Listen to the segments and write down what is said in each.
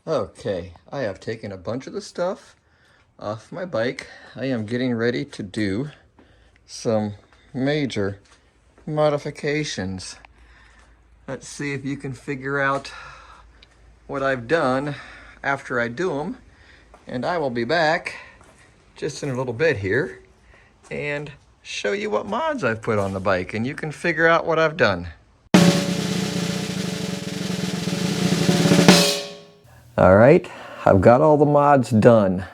Okay, I have taken a bunch of the stuff off my bike. I am getting ready to do some major modifications. Let's see if you can figure out what I've done after I do them. And I will be back just in a little bit here and show you what mods I've put on the bike, and you can figure out what I've done. All right, I've got all the mods done.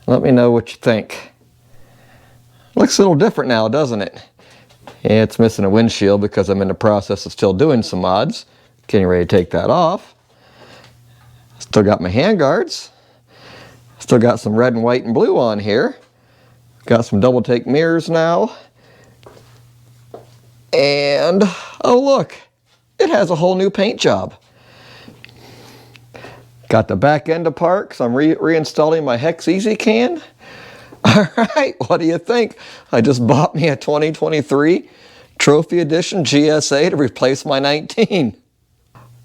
Let me know what you think. Looks a little different now, doesn't it? Yeah, it's missing a windshield because I'm in the process of still doing some mods. Getting ready to take that off. Still got my handguards. Still got some red and white and blue on here. Got some double take mirrors now. And, oh look, it has a whole new paint job. Got the back end apart because I'm reinstalling my Hex Easy can. All right, what do you think? I just bought me a 2023 Trophy Edition GSA to replace my 19.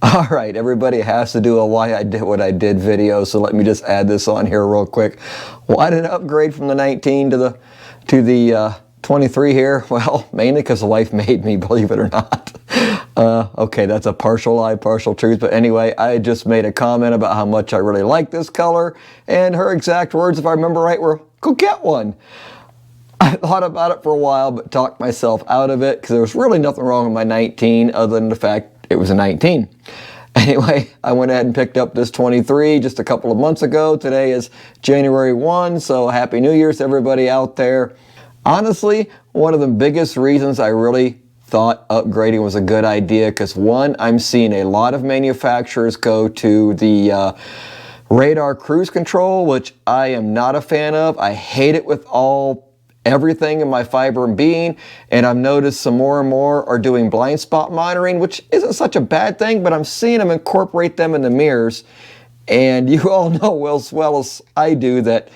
All right, everybody has to do a why I did what I did video, so let me just add this on here real quick. Why did I upgrade from the 19 to the 23 here? Well, mainly because the wife made me, believe it or not. Okay, that's a partial lie, partial truth, but anyway, I just made a comment about how much I really like this color, and her exact words, if I remember right, were, go get one. I thought about it for a while, but talked myself out of it, because there was really nothing wrong with my 19, other than the fact it was a 19. Anyway, I went ahead and picked up this 23 just a couple of months ago. Today is January 1, so Happy New Year's to everybody out there. Honestly, one of the biggest reasons I really thought upgrading was a good idea, because one, I'm seeing a lot of manufacturers go to the radar cruise control, which I am not a fan of. I hate it with everything in my fiber and being, and I've noticed some more and more are doing blind spot monitoring, which isn't such a bad thing, but I'm seeing them incorporate them in the mirrors. And you all know as well as I do that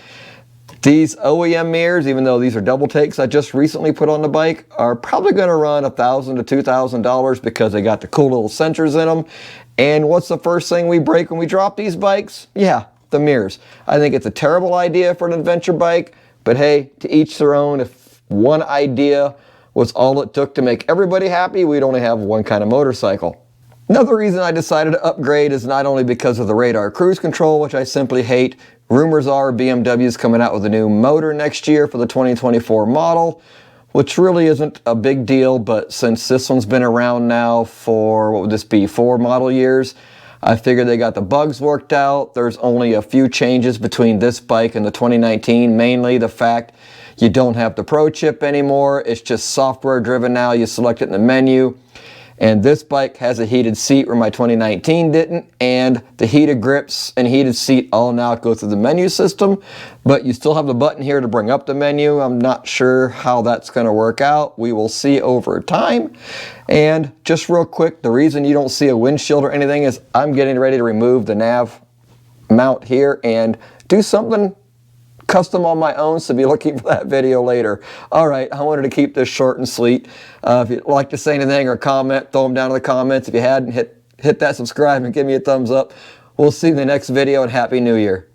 these OEM mirrors, even though these are double takes I just recently put on the bike, are probably going to run $1,000 to $2,000 because they got the cool little sensors in them. And what's the first thing we break when we drop these bikes? Yeah, the mirrors. I think it's a terrible idea for an adventure bike, but hey, to each their own. If one idea was all it took to make everybody happy, we'd only have one kind of motorcycle. Another reason I decided to upgrade is not only because of the radar cruise control, which I simply hate. Rumors are BMW is coming out with a new motor next year for the 2024 model, which really isn't a big deal, but since this one's been around now for, what would this be, 4 model years, I figured they got the bugs worked out. There's only a few changes between this bike and the 2019, mainly the fact you don't have the Pro chip anymore. It's just software driven now. You select it in the menu. And this bike has a heated seat where my 2019 didn't, and the heated grips and heated seat all now go through the menu system, but you still have the button here to bring up the menu. I'm not sure how that's going to work out. We will see over time. And just real quick, the reason you don't see a windshield or anything is I'm getting ready to remove the nav mount here and do something custom on my own, so be looking for that video later. All right, I wanted to keep this short and sweet. If you'd like to say anything or comment, throw them down in the comments. If you hadn't, hit that subscribe and give me a thumbs up. We'll see you in the next video, and Happy New Year.